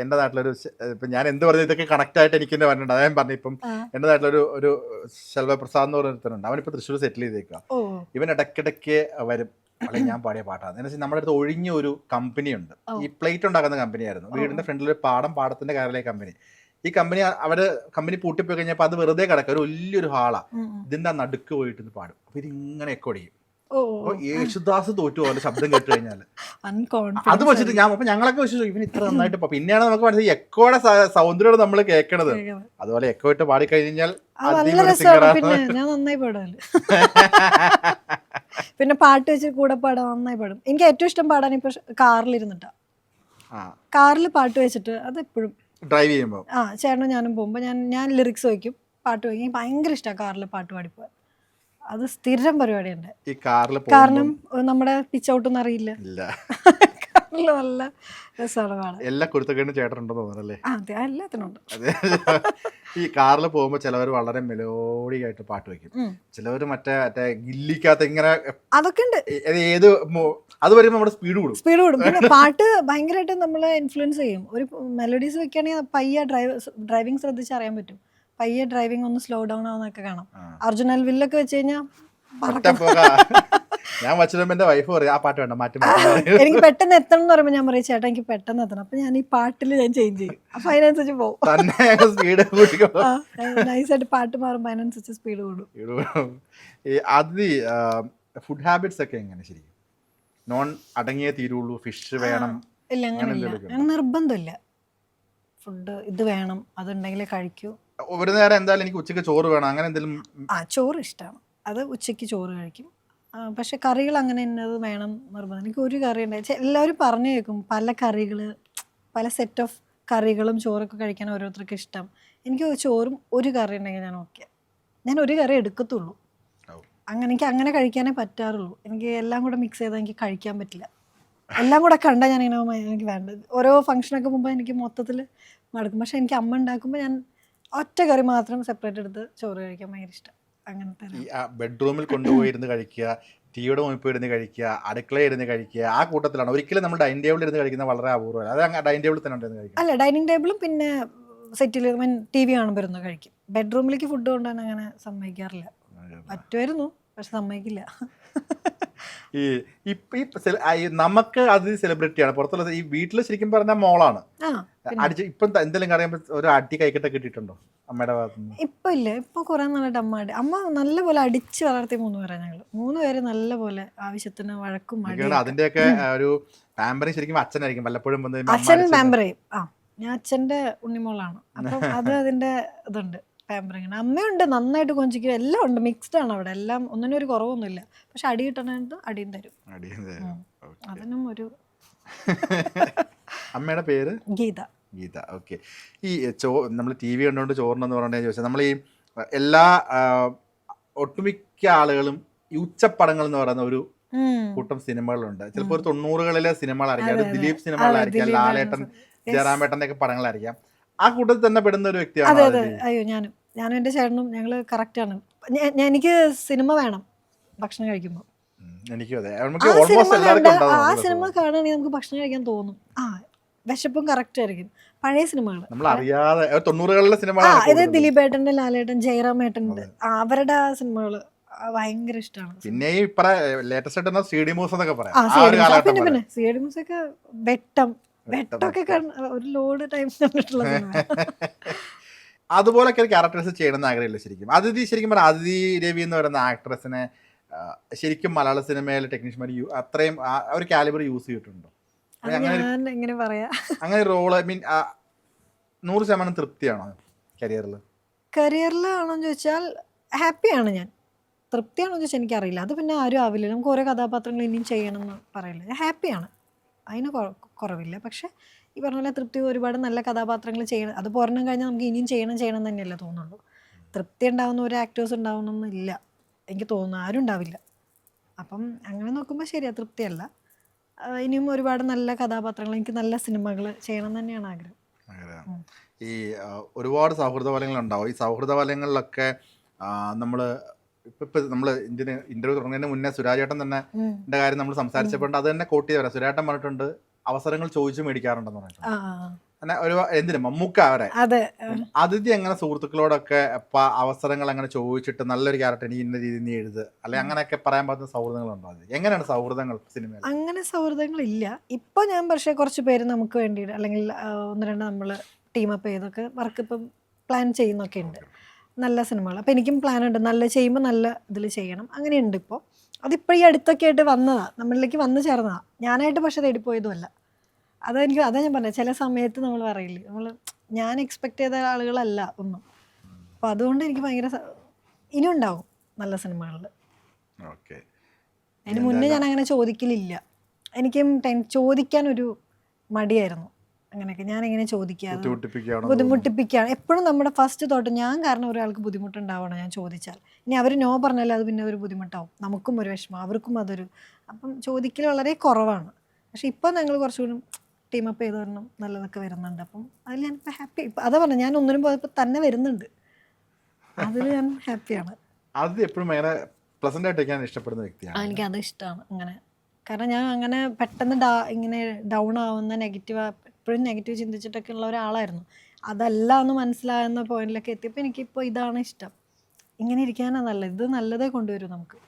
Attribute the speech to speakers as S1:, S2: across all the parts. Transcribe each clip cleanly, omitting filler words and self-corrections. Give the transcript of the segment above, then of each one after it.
S1: എന്റെ നാട്ടിലൊരു ഇപ്പൊ ഞാൻ എന്ത് പറഞ്ഞു ഇതൊക്കെ കണക്ട് ആയിട്ട് എനിക്ക് തന്നെ പറഞ്ഞിട്ടുണ്ട്. അതായത് പറഞ്ഞു ഇപ്പം എന്റെ നാട്ടിലൊരു ശെൽവപ്രസാദ് എന്ന് പറഞ്ഞിട്ടുണ്ട്. അവനിപ്പോ തൃശ്ശൂർ സെറ്റിൽ ചെയ്തേക്കുക. ഇവൻ ഇടയ്ക്കിടയ്ക്ക് വരും അല്ലെങ്കിൽ ഞാൻ പാടിയ പാട്ടാണ്. എന്ന് വെച്ചാൽ നമ്മുടെ അടുത്ത് ഒഴിഞ്ഞ ഒരു കമ്പനി ഉണ്ട്. ഈ പ്ലേറ്റ് ഉണ്ടാക്കുന്ന കമ്പനിയായിരുന്നു. വീടിന്റെ ഫ്രണ്ടിൽ ഒരു പാടത്തിന്റെ കയറിലെ കമ്പനി. ഈ കമ്പനി പൂട്ടിപ്പോയി കഴിഞ്ഞപ്പോൾ അത് വെറുതെ കിടക്കുക. ഒരു വലിയൊരു ഹാളാ. ഇതിന്റെ നടുക്ക് പോയിട്ട് ഇത് പാടും. അപ്പൊ ഇതിങ്ങനെ എക്കോ അടിക്കും. അപ്പൊ യേശുദാസ് തോറ്റു പോലെ ശബ്ദം കേട്ട് കഴിഞ്ഞാല് അത് വെച്ചിട്ട് ഞങ്ങളൊക്കെ വെച്ചു ഇവൻ ഇത്ര നന്നായിട്ട് പിന്നെയാണ് നമുക്ക് മനസ്സിലായി എക്കോയുടെ സൗന്ദര്യം നമ്മൾ കേൾക്കണത്. അതുപോലെ എക്കോ ഇട്ട് പാടിക്കഴിഞ്ഞാൽ
S2: ഞാൻ നന്നായി പാടാല്. പിന്നെ പാട്ട് വെച്ച് കൂടെ പാടാൻ നന്നായി പാടും. എനിക്ക് ഏറ്റവും ഇഷ്ടം പാടാൻ ഇപ്പൊ കാറിലിരുന്നിട്ടാ. കാറിൽ പാട്ട് വെച്ചിട്ട് അതെപ്പോഴും
S1: ഡ്രൈവ് ചെയ്യുമ്പോ
S2: ചേട്ടനും ഞാനും പോകുമ്പോ ഞാൻ ലിറിക്സ് വയ്ക്കും, പാട്ട് വയ്ക്കും. ഭയങ്കര ഇഷ്ടമാണ് കാറിൽ പാട്ട് പാടിപ്പോവാൻ. അത് സ്ഥിരം പരിപാടിയുണ്ട്. കാരണം നമ്മുടെ പിച്ച് ഔട്ടൊന്നും അറിയില്ല. കാറിൽ നല്ല രസമാണ്.
S1: എല്ലാ കുരുത്തക്കേടും ചേട്ടനുണ്ടെന്ന് തോന്നുന്നല്ലേ?
S2: അതെ, എല്ലാത്തിനും ഉണ്ട്.
S1: ഈ കാറിൽ പോകുമ്പോ ചിലവർ വളരെ മെലോഡിക് ആയിട്ട് പാട്ട് വെക്കും. ചിലവർ മറ്റേ ഗില്ലിക്കകത്ത് ഇങ്ങനെ അതൊക്കെ ഉണ്ട്. ഏത് അത് വരുമ്പോ നമ്മുടെ സ്പീഡ് കൂടും.
S2: പിന്നെ പാട്ട് ഭയങ്കരമായിട്ട് നമ്മളെ ഇൻഫ്ലുവൻസ് ചെയ്യും. ഒരു മെലഡീസ് വെക്കുകയാണെങ്കിൽ പയ്യ ഡ്രൈവിംഗ് ശ്രദ്ധിച്ച് അറിയാൻ പറ്റും. പയ്യെ ഡ്രൈവിംഗ് ഒന്ന് സ്ലോ ഡൗൺ ആവുന്നൊക്കെ കാണാം. അർജുനൽ വില്ലൊക്കെ വെച്ച് കഴിഞ്ഞാൽ
S1: ഞാൻ വച്ചിട്ട് എന്റെ വൈഫ് പറയും ആ പാട്ട് വേണ്ട മാറ്റി.
S2: എനിക്ക് പെട്ടെന്ന് എത്തണം എന്ന് പറയുമ്പോൾ ഞാൻ പറയും ചേട്ടാ എനിക്ക് പെട്ടെന്ന് എത്തണം. അപ്പൊ ഞാൻ ഈ പാട്ടിൽ ഞാൻ ചേഞ്ച് ചെയ്യും. അപ്പൊ അതിനനുസരിച്ച് പോകും. നൈസായിട്ട് പാട്ട് മാറുമ്പോ അതിനനുസരിച്ച് സ്പീഡ് കൂടും.
S1: ഫുഡ് ഹാബിറ്റ്സ് ഒക്കെ എങ്ങനെ ശരിക്കും? നോൺ അടങ്ങിയേ തീരുള്ളൂ, ഫിഷ് വേണം?
S2: ഇല്ല, അങ്ങനെ നിർബന്ധമില്ല. ഫുഡ് ഇത് വേണം, അതുണ്ടെങ്കിലേ കഴിക്കൂ.
S1: ഒരു നേരം എന്തായാലും എനിക്ക് ഉച്ചയ്ക്ക് ചോറ് വേണം, അങ്ങനെ എന്തെങ്കിലും?
S2: ചോറ് ഇഷ്ടമാണ്, അത് ഉച്ചയ്ക്ക് ചോറ് കഴിക്കും. പക്ഷെ കറികൾ അങ്ങനെ ഇന്നത് വേണം നിർബന്ധം. എനിക്ക് ഒരു കറി ഉണ്ടായി എല്ലാവരും പറഞ്ഞു കേൾക്കും, പല കറികൾ, പല സെറ്റ് ഓഫ് കറികളും ചോറൊക്കെ കഴിക്കാൻ ഓരോരുത്തർക്ക് ഇഷ്ടം. എനിക്ക് ചോറും ഒരു കറി ഉണ്ടെങ്കിൽ ഞാൻ ഒരു കറി എടുക്കത്തുള്ളൂ. എനിക്ക് അങ്ങനെ കഴിക്കാനേ പറ്റാറുള്ളൂ. എനിക്ക് എല്ലാം കൂടെ മിക്സ് ചെയ്താൽ എനിക്ക് കഴിക്കാൻ പറ്റില്ല. എല്ലാം കൂടെ കണ്ടാൽ ഞാനിങ്ങനെ എനിക്ക് വേണ്ടത്. ഓരോ ഫംഗ്ഷനൊക്കെ മുമ്പ് എനിക്ക് മൊത്തത്തിൽ മടുക്കും. പക്ഷെ എനിക്ക് അമ്മ ഉണ്ടാക്കുമ്പോൾ ഞാൻ ഒറ്റ കറി മാത്രം സെപ്പറേറ്റ് എടുത്ത് ചോറ് കഴിക്കാൻ ഭയങ്കര ഇഷ്ടം. അങ്ങനത്തെ
S1: ബെഡ്റൂമിൽ കൊണ്ടുപോയിരുന്ന് കഴിക്കുക, ടീയുടെ മുമ്പിൽ ഇരുന്ന് കഴിക്കുക, അടുക്കളയിൽ ഇരുന്ന് കഴിക്കുക, ആ കൂട്ടത്തിലാണ്. ഒരിക്കലും നമ്മൾ ഡൈനിങ് ടേബിളിൽ ഇരുന്ന് കഴിക്കുന്നത് വളരെ അപൂർവമാണ്. അത് ഡൈനിങ് ടേബിളിൽ തന്നെ ഉണ്ടെന്ന് കഴിക്കും.
S2: അല്ല, ഡൈനിങ് ടേബിളും പിന്നെ സെറ്റിൽ ടി വി കാണുമ്പോൾ ഇരുന്ന് കഴിക്കും. ബെഡ്റൂമിലേക്ക് ഫുഡ് കൊണ്ടുപോകാൻ അങ്ങനെ സമ്മതിക്കാറില്ല. പറ്റുമായിരുന്നു, പക്ഷെ സമ്മതിക്കില്ല.
S1: നമുക്ക് അത് സെലിബ്രിറ്റിയാണ് പുറത്തുള്ള. ഈ വീട്ടിൽ ശരിക്കും പറഞ്ഞ മോളാണ് അടിച്ച്. ഇപ്പം എന്തെങ്കിലും അറിയുമ്പോ ഒരു അടി കൈക്കട്ട കിട്ടിയിട്ടുണ്ടോ അമ്മയുടെ ഭാഗത്തുനിന്ന്?
S2: ഇപ്പൊ ഇല്ല. ഇപ്പൊ കുറെ നാളായിട്ട് അമ്മ നല്ലപോലെ അടിച്ച് വളർത്തിയ 3 പേരാ ഞങ്ങള്. 3 പേര് നല്ലപോലെ ആവശ്യത്തിന് വഴക്കും
S1: അതിന്റെയൊക്കെ ഒരു പാമ്പറിങ് ശരിക്കും അച്ഛനായിരിക്കും പലപ്പോഴും.
S2: അച്ഛൻ പാമ്പർ ചെയ്യും. ഞാൻ അച്ഛന്റെ ഉണ്ണിമോളാണ്. അപ്പം അത് അതിന്റെ ഇതുണ്ട്, പാമ്പറിങ്. അമ്മയുണ്ട്, നന്നായിട്ട് കൊഞ്ചിക്കും, എല്ലാം ഉണ്ട്, മിക്സ്ഡ് ആണ് അവിടെ. എല്ലാം ഒന്നിനും ഒരു കുറവൊന്നുമില്ല. പക്ഷെ അടി കിട്ടണത് അടിയും തരും. അതിനും ഒരു
S1: അമ്മയുടെ പേര് ഗീത. ഓക്കെ. ഈ നമ്മൾ ടി വി കണ്ടുകൊണ്ട് ചോറിനെന്ന് പറഞ്ഞാൽ ചോദിച്ചാൽ നമ്മൾ ഈ എല്ലാ ഒട്ടുമിക്ക ആളുകളും ഈ ഉച്ചപ്പടങ്ങൾ എന്ന് പറയുന്ന ഒരു കൂട്ടം സിനിമകളുണ്ട്. ചിലപ്പോൾ ഒരു 90കളിലെ സിനിമകളായിരിക്കാം, ഒരു ദിലീപ് സിനിമകളായിരിക്കാം, ലാലേട്ടൻ, ജയറാമേട്ടൻ്റെ ഒക്കെ പടങ്ങളായിരിക്കാം. ആ കൂട്ടത്തിൽ തന്നെ പെടുന്ന ഒരു വ്യക്തിയാണ്.
S2: അയ്യോ, ഞാനും എൻ്റെ ചേട്ടനും ഞങ്ങൾ കറക്റ്റാണ്. എനിക്ക് സിനിമ വേണം ഭക്ഷണം കഴിക്കുമ്പോൾ. ആ സിനിമ കാണുകയാണെങ്കിൽ നമുക്ക് ഭക്ഷണം കഴിക്കാൻ തോന്നും. വിശപ്പും കറക്റ്റ് ആയിരിക്കും. പഴയ സിനിമകൾ ഇത് ദിലീപേട്ടൻ്റെ, ലാലേട്ടൻ, ജയറാമേട്ടൻ്റെ അവരുടെ സിനിമകൾ ഭയങ്കര ഇഷ്ടമാണ്.
S1: പിന്നെ
S2: പിന്നെ സി ഡി മൂസ് ഒക്കെ വെട്ടൊക്കെ ഒരു ലോഡ് ടൈം കണ്ടിട്ടുള്ള
S1: അതുപോലൊക്കെ ഒരു ക്യാരക്ടേഴ്സ് ചെയ്യണമെന്ന് ആഗ്രഹമില്ല ശരിക്കും. ശരിക്കും പറഞ്ഞാൽ അതിഥി രവി എന്ന് പറയുന്ന ആക്ട്രസിനെ ശരിക്കും മലയാള സിനിമയിലെ ടെക്നീഷ്യന്മാർ അത്രയും ഒരു കാലിബർ യൂസ് ചെയ്തിട്ടുണ്ടോ? അങ്ങനെ റോള് 100% തൃപ്തിയാണോ
S2: കരിയറിലാണോന്ന് ചോദിച്ചാൽ ഹാപ്പിയാണ് ഞാൻ. തൃപ്തിയാണോ ചോദിച്ചാൽ എനിക്കറിയില്ല. അത് പിന്നെ ആരും ആവില്ല. നമുക്ക് ഓരോ കഥാപാത്രങ്ങൾ ഇനിയും ചെയ്യണം എന്ന് പറയില്ല. ഞാൻ ഹാപ്പിയാണ്, അതിന് കുറവില്ല. പക്ഷെ ഈ പറഞ്ഞ പോലെ തൃപ്തി, ഒരുപാട് നല്ല കഥാപാത്രങ്ങൾ ചെയ്യണം, അത് പോരണം കഴിഞ്ഞാൽ നമുക്ക് ഇനിയും ചെയ്യണം തന്നെയല്ലേ തോന്നുള്ളൂ. തൃപ്തി ഉണ്ടാവുന്ന ഒരു ആക്ടേഴ്സ് ഉണ്ടാവണമെന്നില്ല എനിക്ക് തോന്നുന്നു, ആരും ഉണ്ടാവില്ല. അപ്പം അങ്ങനെ നോക്കുമ്പോൾ ശരിയാ, തൃപ്തിയല്ല. ഇനിയും ഒരുപാട് നല്ല കഥാപാത്രങ്ങൾ, എനിക്ക് നല്ല സിനിമകൾ ചെയ്യണം തന്നെയാണ് ആഗ്രഹം.
S1: ഈ ഒരുപാട് സൗഹൃദ വലയങ്ങളുണ്ടാവും. ഈ സൗഹൃദ വലയങ്ങളിലൊക്കെ നമ്മൾ ഇന്റർവ്യൂ തുടങ്ങുന്നതിന് മുന്നേ സുരാജേട്ടൻ തന്നെ എൻ്റെ കാര്യം നമ്മൾ സംസാരിച്ചപ്പോൾ അത് തന്നെ കോട്ട് ചെയ്ത് വരാം. സുരാജേട്ടൻ പറഞ്ഞിട്ടുണ്ട് അവസരങ്ങൾ ചോദിച്ചു മേടിക്കാറുണ്ടെന്ന് പറഞ്ഞിട്ടുണ്ട്. ഒരു എന്തിനു മമ്മൂക്ക അവരെ
S2: അതെ.
S1: അതിഥി അങ്ങനെ സുഹൃത്തുക്കളോടൊക്കെ അവസരങ്ങൾ അങ്ങനെ ചോദിച്ചിട്ട് നല്ലൊരു ക്യാരക്ടർ എനിക്ക് ഇന്ന രീതിയിൽ നീ എഴുത് അല്ലെ അങ്ങനെയൊക്കെ പറയാൻ പറ്റുന്ന സൗഹൃദങ്ങളുണ്ടോ? അത് എങ്ങനെയാണ് സൗഹൃദങ്ങൾ സിനിമയിൽ?
S2: അങ്ങനെ സൗഹൃദങ്ങളില്ല. ഇപ്പൊ ഞാൻ പക്ഷേ കുറച്ച് പേര് നമുക്ക് വേണ്ടിയിട്ട് അല്ലെങ്കിൽ ഒന്ന് രണ്ട് നമ്മൾ ടീമപ്പ് ചെയ്തൊക്കെ വർക്ക് ഇപ്പം പ്ലാൻ ചെയ്യുന്നൊക്കെ ഉണ്ട്, നല്ല സിനിമകൾ. അപ്പോൾ എനിക്കും പ്ലാൻ ഉണ്ട്, നല്ല ചെയ്യുമ്പോൾ നല്ല ഇതിൽ ചെയ്യണം, അങ്ങനെയുണ്ട് ഇപ്പോൾ. അതിപ്പോൾ ഈ അടുത്തൊക്കെ ആയിട്ട് വന്നതാണ്, നമ്മളിലേക്ക് വന്നു ചേർന്നതാണ്. ഞാനായിട്ട് പക്ഷേ തേടിപ്പോയതുമല്ല. അതാ ഞാൻ പറഞ്ഞത്, ചില സമയത്ത് നമ്മൾ പറയില്ലേ, ഞാൻ എക്സ്പെക്ട് ചെയ്ത ആളുകളല്ല ഒന്നും. അപ്പോൾ അതുകൊണ്ട് എനിക്ക് ഭയങ്കര ഇനിയും ഉണ്ടാവും നല്ല സിനിമകളിൽ.
S1: ഓക്കെ.
S2: അതിന് മുന്നേ ഞാൻ അങ്ങനെ ചോദിക്കലില്ല. എനിക്കും ചോദിക്കാനൊരു മടിയായിരുന്നു. അങ്ങനെയൊക്കെ ഞാൻ എങ്ങനെ ചോദിക്കാതെ ബുദ്ധിമുട്ടിപ്പിക്കുകയാണ് എപ്പോഴും. നമ്മുടെ ഫസ്റ്റ് തോട്ട് ഞാൻ കാരണം ഒരാൾക്ക് ബുദ്ധിമുട്ടുണ്ടാവണം ഞാൻ ചോദിച്ചാൽ. ഇനി അവർ നോ പറഞ്ഞാൽ അത് പിന്നെ ഒരു ബുദ്ധിമുട്ടാവും, നമുക്കും ഒരു വിഷമം, അവർക്കും അതൊരു. അപ്പം ചോദിക്കൽ വളരെ കുറവാണ്. പക്ഷെ ഇപ്പം ഞങ്ങൾ കുറച്ചുകൂടി ടീമപ്പ് ചെയ്ത് വരണം, നല്ലതൊക്കെ വരുന്നുണ്ട്. അപ്പം അതിൽ ഞാനിപ്പോൾ ഹാപ്പി. ഇപ്പം അതാ പറഞ്ഞത്, ഞാൻ ഒന്നിനും പോയപ്പോൾ തന്നെ വരുന്നുണ്ട്, അതിൽ ഞാൻ ഹാപ്പിയാണ്.
S1: അത് എപ്പോഴും ഭയങ്കര പ്ലസന്റ് ആയിട്ട് ഇഷ്ടപ്പെടുന്ന വ്യക്തിയാണ്.
S2: എനിക്കത് ഇഷ്ടമാണ് അങ്ങനെ. കാരണം ഞാൻ അങ്ങനെ പെട്ടെന്ന് ഇങ്ങനെ ഡൗൺ ആവുന്ന നെഗറ്റീവ്, എപ്പോഴും നെഗറ്റീവ് ചിന്തിച്ചിട്ടൊക്കെ ഉള്ള ഒരാളായിരുന്നു. അതല്ല എന്ന് മനസ്സിലാകുന്ന പോയിന്റിലൊക്കെ എത്തിയപ്പോൾ എനിക്കിപ്പോൾ ഇതാണ് ഇഷ്ടം. ഇങ്ങനെ ഇരിക്കാനാണ് നല്ലത്, ഇത് നല്ലതേ കൊണ്ടുവരും നമുക്ക്.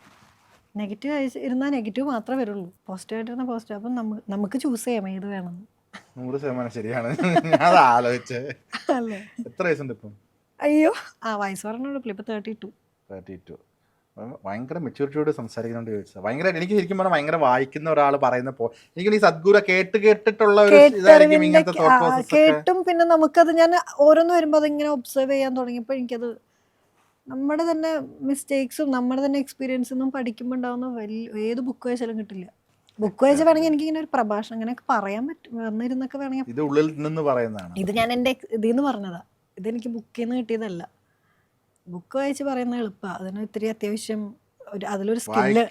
S2: നെഗറ്റീവ് ഇരുന്നാൽ നെഗറ്റീവ് മാത്രമേ വരുള്ളൂ, പോസിറ്റീവായിട്ടിരുന്നാൽ പോസിറ്റീവ്. അപ്പം നമുക്ക് ചൂസ് ചെയ്യാം ഏത് വേണമെന്ന്.
S1: 100% ശരിയാണ്. ഞാൻ ആലോചിച്ചത്.
S2: അല്ലേ?
S1: എത്ര വയസ്സുണ്ട് ഇപ്പം?
S2: അയ്യോ, വയസ്സ് പറഞ്ഞോളൂ, ഇപ്പം 32.
S1: ഭയങ്കര മെച്യൂരിറ്റിയോട് സംസാരിക്കുന്നോണ്ട് ചോദിച്ചത്. ഭയങ്കര എനിക്ക് ശരിക്കും പറഞ്ഞാൽ ഭയങ്കര വായിക്കുന്ന ഒരാൾ പറയുന്നപ്പോൾ എനിക്ക് ഈ സദ്ഗുരു കേട്ടിട്ടുള്ള ഒരു ഇതായിരിക്കും ഇങ്ങനത്തെ തോട്ട് പ്രോസസ്
S2: കേട്ടും. പിന്നെ നമുക്കത് ഞാൻ ഓരോന്ന് വരുമ്പോൾ അതിങ്ങനെ ഒബ്സർവ് ചെയ്യാൻ തുടങ്ങിയപ്പോൾ എനിക്കത് നമ്മുടെ തന്നെ മിസ്റ്റേക്സും നമ്മുടെ തന്നെ എക്സ്പീരിയൻസിൽ നിന്നും പഠിക്കുമ്പോൾ ഉണ്ടാവുന്ന ഏത് ബുക്ക് വായിച്ചാലും കിട്ടില്ല. ബുക്ക് വായിച്ച് വേണമെങ്കിൽ എനിക്കിങ്ങനെ ഒരു പ്രഭാഷണം അങ്ങനെയൊക്കെ പറയാൻ പറ്റും, വന്നിരുന്നൊക്കെ വേണമെങ്കിൽ.
S1: ഇത് ഉള്ളിൽ നിന്ന് പറയുന്നതാണ്.
S2: ഇത് ഞാൻ എൻ്റെ ഇതിൽ നിന്ന് പറഞ്ഞതാ, ഇതെനിക്ക് ബുക്കിൽ നിന്ന് കിട്ടിയതല്ല. ബുക്ക് വായിച്ച് പറയുന്നത് എളുപ്പമാണ്, അതിന് ഇത്തിരി അത്യാവശ്യം അതിലൊരു സ്കില്ല്,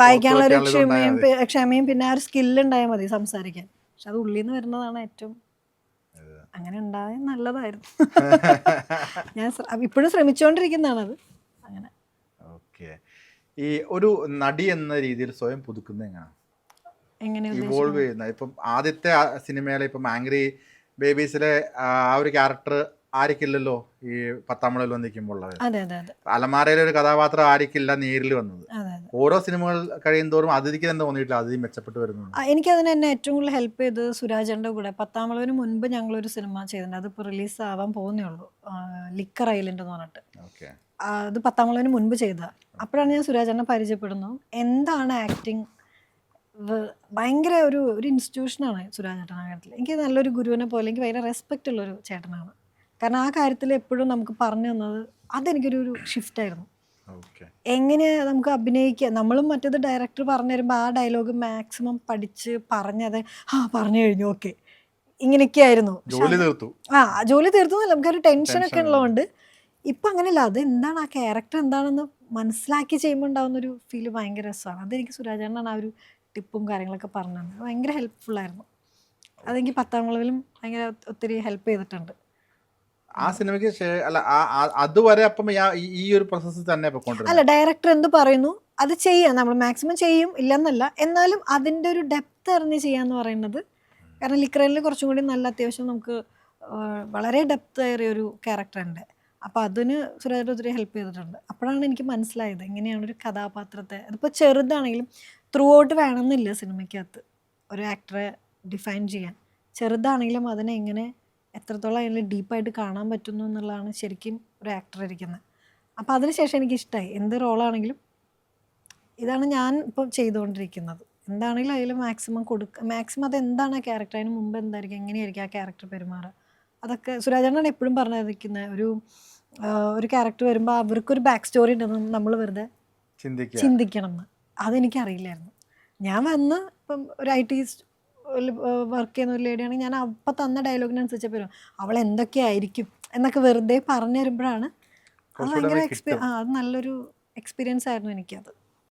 S2: വായിക്കാനുള്ള ഒരു ക്ഷമയും പിന്നെ ആ ഒരു സ്കില്ല് ഉണ്ടായാൽ മതി സംസാരിക്കാൻ. പക്ഷെ അത് ഉള്ളിൽ നിന്ന് വരുന്നതാണ് ഏറ്റവും. അങ്ങനെ ഉണ്ടായാൽ നല്ലതായിരുന്നു. ഞാൻ ഇപ്പോഴും ശ്രമിച്ചുകൊണ്ടിരിക്കുന്നതാണത്. അങ്ങനെ.
S1: ഓക്കെ. ഈ ഒരു നടി എന്ന രീതിയിൽ സ്വയം പുതുക്കുന്നത് എങ്ങനെ ഇവോൾവ് ചെയ്യുന്നത്? ഇപ്പം ആദ്യത്തെ സിനിമയിലെ ഇപ്പം ആംഗ്രി ബേബീസിലെ ആ ഒരു ക്യാരക്ടർ ആയിരിക്കില്ലല്ലോ ഈ 10-ാം മഴയിൽ വന്നിരിക്കുമ്പോൾ അലമാരയിലെ ഒരു കഥാപാത്രം ആയിരിക്കില്ല നേരിൽ വന്നത്. ഓരോ സിനിമകൾ കഴിയും തോറും അതിഥിക്ക് തന്നെ തോന്നിയിട്ടില്ല അതിഥി മെച്ചപ്പെട്ട് വരുന്നു.
S2: എനിക്കതിന് എന്നെ ഏറ്റവും കൂടുതൽ ഹെൽപ്പ് ചെയ്തത് സുരാജന്റെ കൂടെ 10-ാം മഴവിന് മുൻപ് ഞങ്ങളൊരു സിനിമ ചെയ്തിട്ടുണ്ട്, അതിപ്പോൾ റിലീസ് ആവാൻ പോകുന്നേ ഉള്ളൂ, ലിക്കർ ഐലൻഡ് എന്ന് പറഞ്ഞിട്ട്. അത് 10-ാം മഴവിന് മുൻപ് ചെയ്തതാണ്. അപ്പോഴാണ് ഞാൻ സുരാജനെ പരിചയപ്പെടുന്നു. എന്താണ് ആക്ടിങ്, ഭയങ്കര ഒരു ഇൻസ്റ്റിറ്റ്യൂഷനാണ് സുരാജ് ചേട്ടൻ ആ കാര്യത്തിൽ. എനിക്ക് നല്ലൊരു ഗുരുവിനെ പോലെ എനിക്ക് ഭയങ്കര റെസ്പെക്റ്റ് ഉള്ളൊരു ചേട്ടനാണ്. കാരണം ആ കാര്യത്തിൽ എപ്പോഴും നമുക്ക് പറഞ്ഞു തന്നത് അതെനിക്കൊരു ഷിഫ്റ്റായിരുന്നു. എങ്ങനെ നമുക്ക് അഭിനയിക്കുക, നമ്മളും മറ്റേത് ഡയറക്ടർ പറഞ്ഞു തരുമ്പോൾ ആ ഡയലോഗ് മാക്സിമം പഠിച്ച് പറഞ്ഞത് പറഞ്ഞു കഴിഞ്ഞു, ഓക്കെ ഇങ്ങനെയൊക്കെയായിരുന്നു. ജോലി തീർത്തു എന്നല്ല, നമുക്കൊരു ടെൻഷനൊക്കെ ഉള്ളതുകൊണ്ട്. ഇപ്പം അങ്ങനെയല്ല, അത് എന്താണ് ആ ക്യാരക്ടർ എന്താണെന്ന് മനസ്സിലാക്കി ചെയ്യുമ്പോൾ ഉണ്ടാകുന്നൊരു ഫീല് ഭയങ്കര രസമാണ്. അതെനിക്ക് സുരാജേട്ടനാണ് ആ ഒരു ടിപ്പും കാര്യങ്ങളൊക്കെ പറഞ്ഞു തന്നത്, ഭയങ്കര ഹെൽപ്ഫുള്ളായിരുന്നു. അതെനിക്ക് 10-ാം മഴവിലും ഭയങ്കര ഒത്തിരി ഹെൽപ്പ് ചെയ്തിട്ടുണ്ട്.
S1: ആ സിനിമയ്ക്ക് അല്ല അതുവരെ അപ്പം ഈ ഒരു പ്രോസസ്സ് തന്നെ
S2: അല്ല, ഡയറക്ടർ എന്ത് പറയുന്നു അത് ചെയ്യാം, നമ്മൾ മാക്സിമം ചെയ്യും, ഇല്ലെന്നല്ല. എന്നാലും അതിൻ്റെ ഒരു ഡെപ്ത് അറിഞ്ഞ് ചെയ്യാന്ന് പറയുന്നത്, കാരണം ലിക്രയിൽ കുറച്ചും കൂടി നല്ല അത്യാവശ്യം നമുക്ക് വളരെ ഡെപ്ത് ഏറിയ ഒരു ക്യാരക്ടറുണ്ട്. അപ്പോൾ അതിന് സുരാജ് ഒത്തിരി ഹെൽപ്പ് ചെയ്തിട്ടുണ്ട്. അപ്പോഴാണ് എനിക്ക് മനസ്സിലായത് എങ്ങനെയാണ് ഒരു കഥാപാത്രത്തെ, അതിപ്പോൾ ചെറുതാണെങ്കിലും ത്രൂ ഔട്ട് വേണമെന്നില്ല സിനിമയ്ക്കകത്ത് ഒരു ആക്ടറെ ഡിഫൈൻ ചെയ്യാൻ. ചെറുതാണെങ്കിലും അതിനെ എങ്ങനെ എത്രത്തോളം അതിൽ ഡീപ്പായിട്ട് കാണാൻ പറ്റുന്നു എന്നുള്ളതാണ് ശരിക്കും ഒരു ആക്ടർ ഇരിക്കുന്നത്. അപ്പോൾ അതിനുശേഷം എനിക്കിഷ്ടമായി എന്ത് റോളാണെങ്കിലും ഇതാണ് ഞാൻ ഇപ്പോൾ ചെയ്തുകൊണ്ടിരിക്കുന്നത്. എന്താണെങ്കിലും അതിൽ മാക്സിമം മാക്സിമം അതെന്താണ് ആ ക്യാരക്ടർ, അതിന് മുമ്പ് എന്തായിരിക്കും, എങ്ങനെയായിരിക്കും ആ ക്യാരക്ടർ പെരുമാറുക, അതൊക്കെ സുരാജേട്ടനാണ് എപ്പോഴും പറഞ്ഞിരിക്കുന്നത്. ഒരു ക്യാരക്ടർ വരുമ്പോൾ അവർക്കൊരു ബാക്ക് സ്റ്റോറി ഉണ്ടെന്ന് നമ്മൾ വെറുതെ ചിന്തിക്കണം എന്ന്. അതെനിക്കറിയില്ലായിരുന്നു. ഞാൻ വന്ന് ഇപ്പം ഒരു IT വർക്ക് ചെയ്യുന്ന ഒരു ലേഡിയാണെങ്കിൽ ഞാൻ അപ്പം തന്ന ഡയലോഗിനനുസരിച്ച് വരും, അവൾ എന്തൊക്കെയായിരിക്കും എന്നൊക്കെ വെറുതെ പറഞ്ഞു തരുമ്പോഴാണ് അത് ഭയങ്കര അത് നല്ലൊരു എക്സ്പീരിയൻസ് ആയിരുന്നു എനിക്കത്.